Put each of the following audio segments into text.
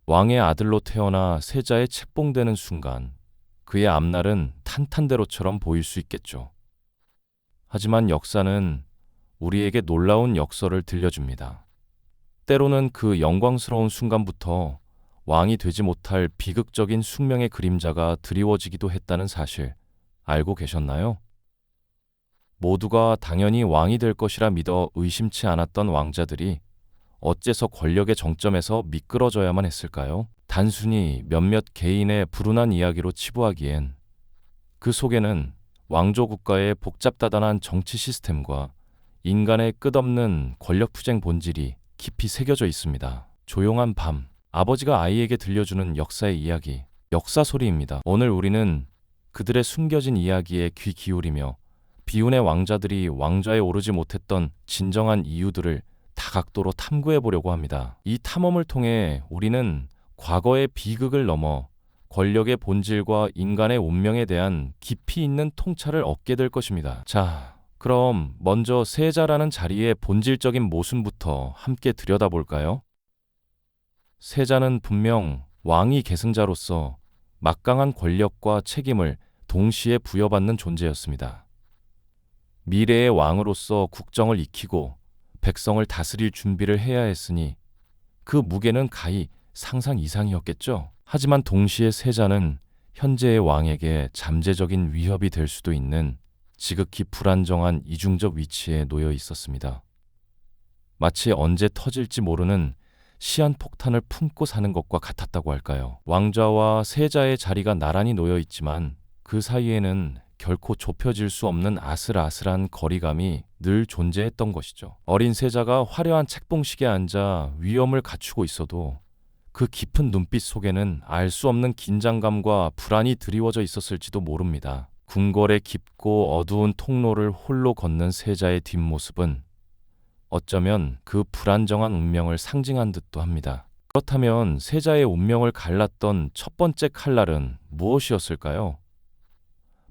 왕의 아들로 태어나 세자에 책봉되는 순간 그의 앞날은 탄탄대로처럼 보일 수 있겠죠. 하지만 역사는 우리에게 놀라운 역설을 들려줍니다. 때로는 그 영광스러운 순간부터 왕이 되지 못할 비극적인 숙명의 그림자가 드리워지기도 했다는 사실 알고 계셨나요? 모두가 당연히 왕이 될 것이라 믿어 의심치 않았던 왕자들이 어째서 권력의 정점에서 미끄러져야만 했을까요? 단순히 몇몇 개인의 불운한 이야기로 치부하기엔 그 속에는 왕조 국가의 복잡다단한 정치 시스템과 인간의 끝없는 권력투쟁 본질이 깊이 새겨져 있습니다. 조용한 밤, 아버지가 아이에게 들려주는 역사의 이야기, 역사 소리입니다. 오늘 우리는 그들의 숨겨진 이야기에 귀 기울이며 비운의 왕자들이 왕좌에 오르지 못했던 진정한 이유들을 다각도로 탐구해 보려고 합니다. 이 탐험을 통해 우리는 과거의 비극을 넘어 권력의 본질과 인간의 운명에 대한 깊이 있는 통찰을 얻게 될 것입니다. 자, 그럼 먼저 세자라는 자리의 본질적인 모순부터 함께 들여다볼까요? 세자는 분명 왕위 계승자로서 막강한 권력과 책임을 동시에 부여받는 존재였습니다. 미래의 왕으로서 국정을 익히고 백성을 다스릴 준비를 해야 했으니 그 무게는 가히 상상 이상이었겠죠. 하지만 동시에 세자는 현재의 왕에게 잠재적인 위협이 될 수도 있는 지극히 불안정한 이중적 위치에 놓여 있었습니다. 마치 언제 터질지 모르는 시한폭탄을 품고 사는 것과 같았다고 할까요? 왕좌와 세자의 자리가 나란히 놓여 있지만 그 사이에는 결코 좁혀질 수 없는 아슬아슬한 거리감이 늘 존재했던 것이죠. 어린 세자가 화려한 책봉식에 앉아 위엄을 갖추고 있어도 그 깊은 눈빛 속에는 알 수 없는 긴장감과 불안이 드리워져 있었을지도 모릅니다. 궁궐의 깊고 어두운 통로를 홀로 걷는 세자의 뒷모습은 어쩌면 그 불안정한 운명을 상징한 듯도 합니다. 그렇다면 세자의 운명을 갈랐던 첫 번째 칼날은 무엇이었을까요?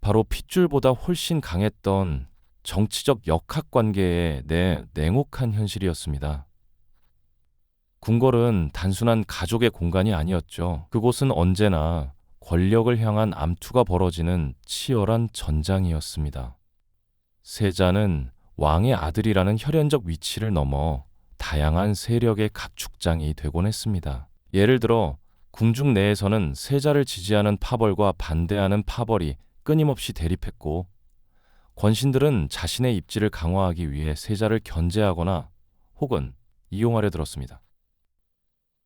바로 핏줄보다 훨씬 강했던 정치적 역학관계의 냉혹한 현실이었습니다. 궁궐은 단순한 가족의 공간이 아니었죠. 그곳은 언제나 권력을 향한 암투가 벌어지는 치열한 전장이었습니다. 세자는 왕의 아들이라는 혈연적 위치를 넘어 다양한 세력의 각축장이 되곤 했습니다. 예를 들어 궁중 내에서는 세자를 지지하는 파벌과 반대하는 파벌이 끊임없이 대립했고, 권신들은 자신의 입지를 강화하기 위해 세자를 견제하거나 혹은 이용하려 들었습니다.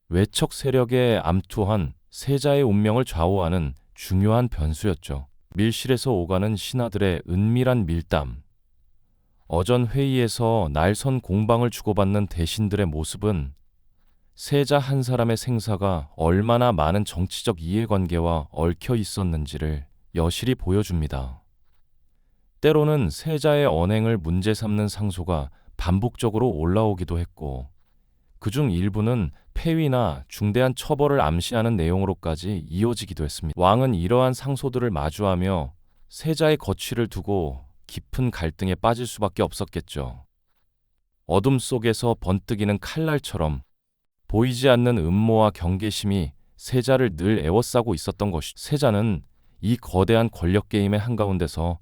외척 세력에 암투한 세자의 운명을 좌우하는 중요한 변수였죠. 밀실에서 오가는 신하들의 은밀한 밀담, 어전 회의에서 날선 공방을 주고받는 대신들의 모습은 세자 한 사람의 생사가 얼마나 많은 정치적 이해관계와 얽혀 있었는지를 여실히 보여줍니다. 때로는 세자의 언행을 문제 삼는 상소가 반복적으로 올라오기도 했고, 그중 일부는 폐위나 중대한 처벌을 암시하는 내용으로까지 이어지기도 했습니다. 왕은 이러한 상소들을 마주하며 세자의 거취를 두고 깊은 갈등에 빠질 수밖에 없었겠죠. 어둠 속에서 번뜩이는 칼날처럼 보이지 않는 음모와 경계심이 세자를 늘 에워싸고 있었던 것이죠. 세자는 이 거대한 권력 게임의 한가운데서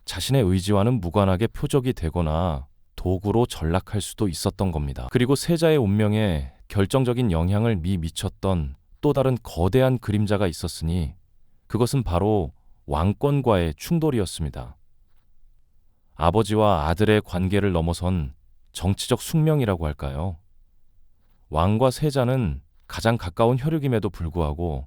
자신의 의지와는 무관하게 표적이 되거나 도구로 전락할 수도 있었던 겁니다. 그리고 세자의 운명에 결정적인 영향을 미쳤던 또 다른 거대한 그림자가 있었으니 그것은 바로 왕권과의 충돌이었습니다. 아버지와 아들의 관계를 넘어선 정치적 숙명이라고 할까요? 왕과 세자는 가장 가까운 혈육임에도 불구하고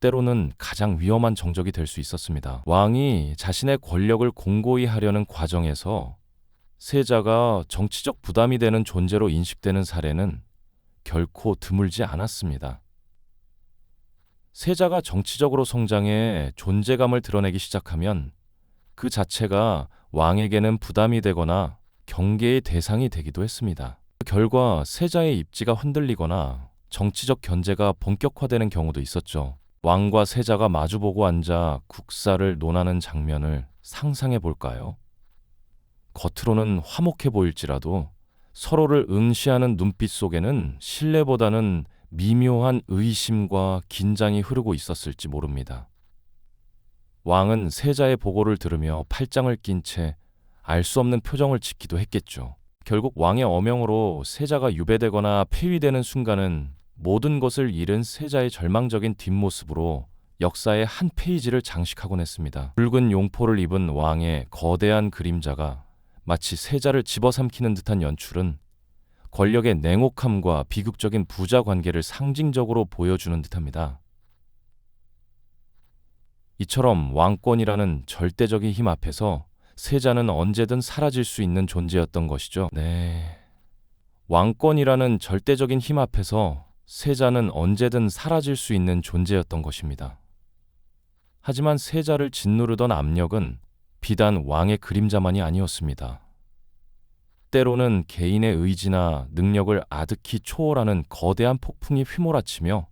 때로는 가장 위험한 정적이 될 수 있었습니다. 왕이 자신의 권력을 공고히 하려는 과정에서 세자가 정치적 부담이 되는 존재로 인식되는 사례는 결코 드물지 않았습니다. 세자가 정치적으로 성장해 존재감을 드러내기 시작하면 그 자체가 왕에게는 부담이 되거나 경계의 대상이 되기도 했습니다. 그 결과 세자의 입지가 흔들리거나 정치적 견제가 본격화되는 경우도 있었죠. 왕과 세자가 마주보고 앉아 국사를 논하는 장면을 상상해 볼까요? 겉으로는 화목해 보일지라도 서로를 응시하는 눈빛 속에는 신뢰보다는 미묘한 의심과 긴장이 흐르고 있었을지 모릅니다. 왕은 세자의 보고를 들으며 팔짱을 낀 채 알 수 없는 표정을 짓기도 했겠죠. 결국 왕의 어명으로 세자가 유배되거나 폐위되는 순간은 모든 것을 잃은 세자의 절망적인 뒷모습으로 역사의 한 페이지를 장식하곤 했습니다. 붉은 용포를 입은 왕의 거대한 그림자가 마치 세자를 집어삼키는 듯한 연출은 권력의 냉혹함과 비극적인 부자 관계를 상징적으로 보여주는 듯합니다. 이처럼 왕권이라는 절대적인 힘 앞에서 세자는 언제든 사라질 수 있는 존재였던 것이죠. 네. 왕권이라는 절대적인 힘 앞에서 세자는 언제든 사라질 수 있는 존재였던 것입니다. 하지만 세자를 짓누르던 압력은 비단 왕의 그림자만이 아니었습니다. 때로는 개인의 의지나 능력을 아득히 초월하는 거대한 폭풍이 휘몰아치며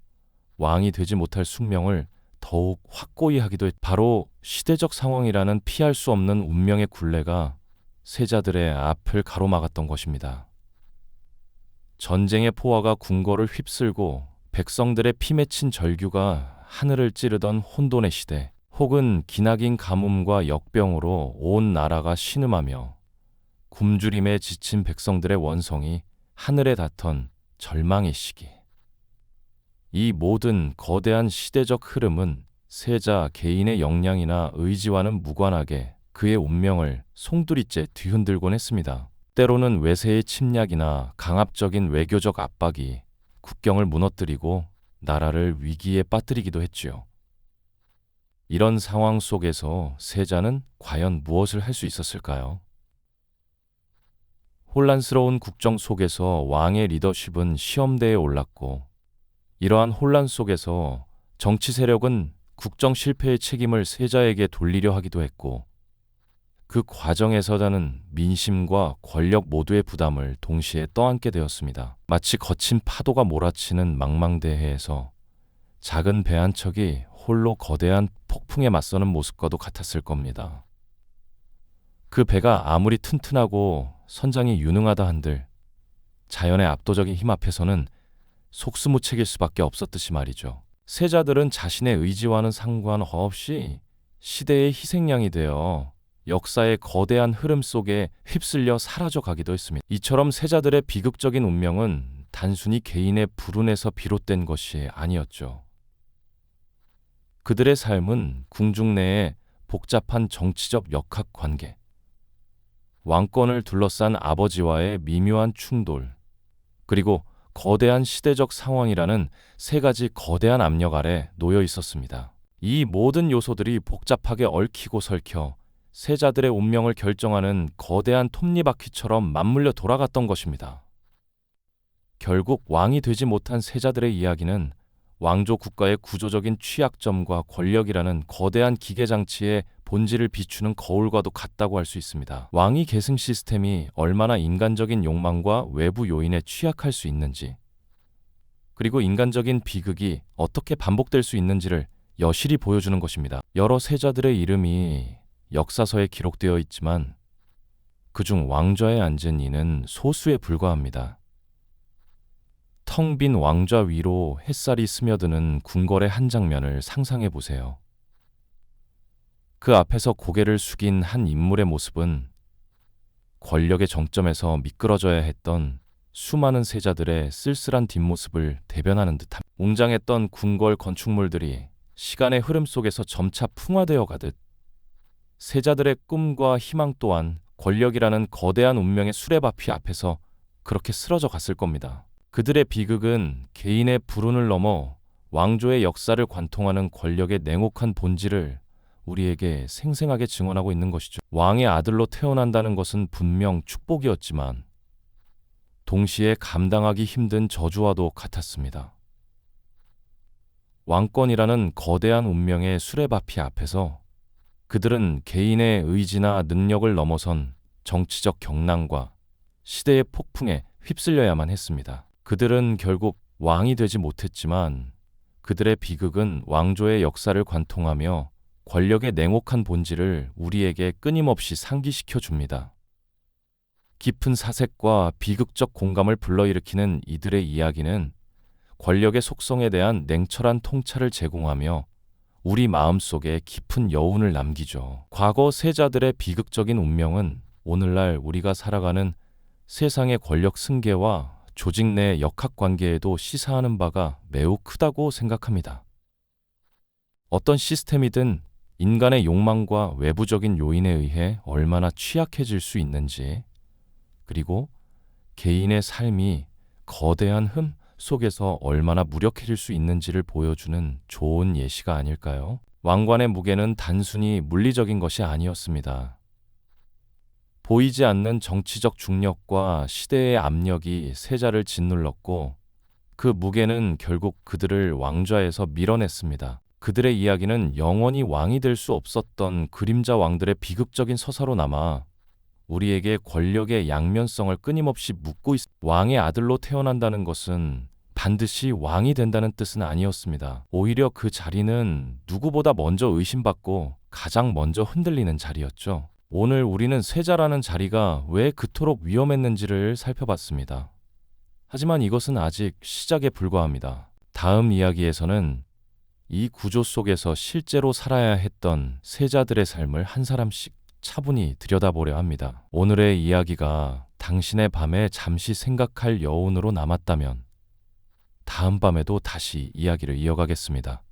왕이 되지 못할 숙명을 더욱 확고히 하기도 했. 바로 시대적 상황이라는 피할 수 없는 운명의 굴레가 세자들의 앞을 가로막았던 것입니다. 전쟁의 포화가 궁궐을 휩쓸고 백성들의 피 맺힌 절규가 하늘을 찌르던 혼돈의 시대, 혹은 기나긴 가뭄과 역병으로 온 나라가 신음하며 굶주림에 지친 백성들의 원성이 하늘에 닿던 절망의 시기. 이 모든 거대한 시대적 흐름은 세자 개인의 역량이나 의지와는 무관하게 그의 운명을 송두리째 뒤흔들곤 했습니다. 때로는 외세의 침략이나 강압적인 외교적 압박이 국경을 무너뜨리고 나라를 위기에 빠뜨리기도 했지요. 이런 상황 속에서 세자는 과연 무엇을 할 수 있었을까요? 혼란스러운 국정 속에서 왕의 리더십은 시험대에 올랐고, 이러한 혼란 속에서 정치 세력은 국정 실패의 책임을 세자에게 돌리려 하기도 했고, 그 과정에서는 민심과 권력 모두의 부담을 동시에 떠안게 되었습니다. 마치 거친 파도가 몰아치는 망망대해에서 작은 배 한 척이 홀로 거대한 폭풍에 맞서는 모습과도 같았을 겁니다. 그 배가 아무리 튼튼하고 선장이 유능하다 한들 자연의 압도적인 힘 앞에서는 속수무책일 수밖에 없었듯이 말이죠. 세자들은 자신의 의지와는 상관없이 시대의 희생양이 되어 역사의 거대한 흐름 속에 휩쓸려 사라져 가기도 했습니다. 이처럼 세자들의 비극적인 운명은 단순히 개인의 불운에서 비롯된 것이 아니었죠. 그들의 삶은 궁중 내의 복잡한 정치적 역학관계, 왕권을 둘러싼 아버지와의 미묘한 충돌, 그리고 거대한 시대적 상황이라는 세 가지 거대한 압력 아래 놓여 있었습니다. 이 모든 요소들이 복잡하게 얽히고 설켜 세자들의 운명을 결정하는 거대한 톱니바퀴처럼 맞물려 돌아갔던 것입니다. 결국 왕이 되지 못한 세자들의 이야기는 왕조 국가의 구조적인 취약점과 권력이라는 거대한 기계장치의 본질을 비추는 거울과도 같다고 할 수 있습니다. 왕위 계승 시스템이 얼마나 인간적인 욕망과 외부 요인에 취약할 수 있는지, 그리고 인간적인 비극이 어떻게 반복될 수 있는지를 여실히 보여주는 것입니다. 여러 세자들의 이름이 역사서에 기록되어 있지만 그중 왕좌에 앉은 이는 소수에 불과합니다. 텅 빈 왕좌 위로 햇살이 스며드는 궁궐의 한 장면을 상상해 보세요. 그 앞에서 고개를 숙인 한 인물의 모습은 권력의 정점에서 미끄러져야 했던 수많은 세자들의 쓸쓸한 뒷모습을 대변하는 듯한, 웅장했던 궁궐 건축물들이 시간의 흐름 속에서 점차 풍화되어 가듯 세자들의 꿈과 희망 또한 권력이라는 거대한 운명의 수레바퀴 앞에서 그렇게 쓰러져 갔을 겁니다. 그들의 비극은 개인의 불운을 넘어 왕조의 역사를 관통하는 권력의 냉혹한 본질을 우리에게 생생하게 증언하고 있는 것이죠. 왕의 아들로 태어난다는 것은 분명 축복이었지만 동시에 감당하기 힘든 저주와도 같았습니다. 왕권이라는 거대한 운명의 수레바퀴 앞에서 그들은 개인의 의지나 능력을 넘어선 정치적 경랑과 시대의 폭풍에 휩쓸려야만 했습니다. 그들은 결국 왕이 되지 못했지만 그들의 비극은 왕조의 역사를 관통하며 권력의 냉혹한 본질을 우리에게 끊임없이 상기시켜 줍니다. 깊은 사색과 비극적 공감을 불러일으키는 이들의 이야기는 권력의 속성에 대한 냉철한 통찰을 제공하며 우리 마음속에 깊은 여운을 남기죠. 과거 세자들의 비극적인 운명은 오늘날 우리가 살아가는 세상의 권력 승계와 조직 내 역학관계에도 시사하는 바가 매우 크다고 생각합니다. 어떤 시스템이든 인간의 욕망과 외부적인 요인에 의해 얼마나 취약해질 수 있는지, 그리고 개인의 삶이 거대한 흠 속에서 얼마나 무력해질 수 있는지를 보여주는 좋은 예시가 아닐까요? 왕관의 무게는 단순히 물리적인 것이 아니었습니다. 보이지 않는 정치적 중력과 시대의 압력이 세자를 짓눌렀고, 그 무게는 결국 그들을 왕좌에서 밀어냈습니다. 그들의 이야기는 영원히 왕이 될 수 없었던 그림자 왕들의 비극적인 서사로 남아 우리에게 권력의 양면성을 끊임없이 묻고 왕의 아들로 태어난다는 것은 반드시 왕이 된다는 뜻은 아니었습니다. 오히려 그 자리는 누구보다 먼저 의심받고 가장 먼저 흔들리는 자리였죠. 오늘 우리는 세자라는 자리가 왜 그토록 위험했는지를 살펴봤습니다. 하지만 이것은 아직 시작에 불과합니다. 다음 이야기에서는 이 구조 속에서 실제로 살아야 했던 세자들의 삶을 한 사람씩 차분히 들여다보려 합니다. 오늘의 이야기가 당신의 밤에 잠시 생각할 여운으로 남았다면 다음 밤에도 다시 이야기를 이어가겠습니다.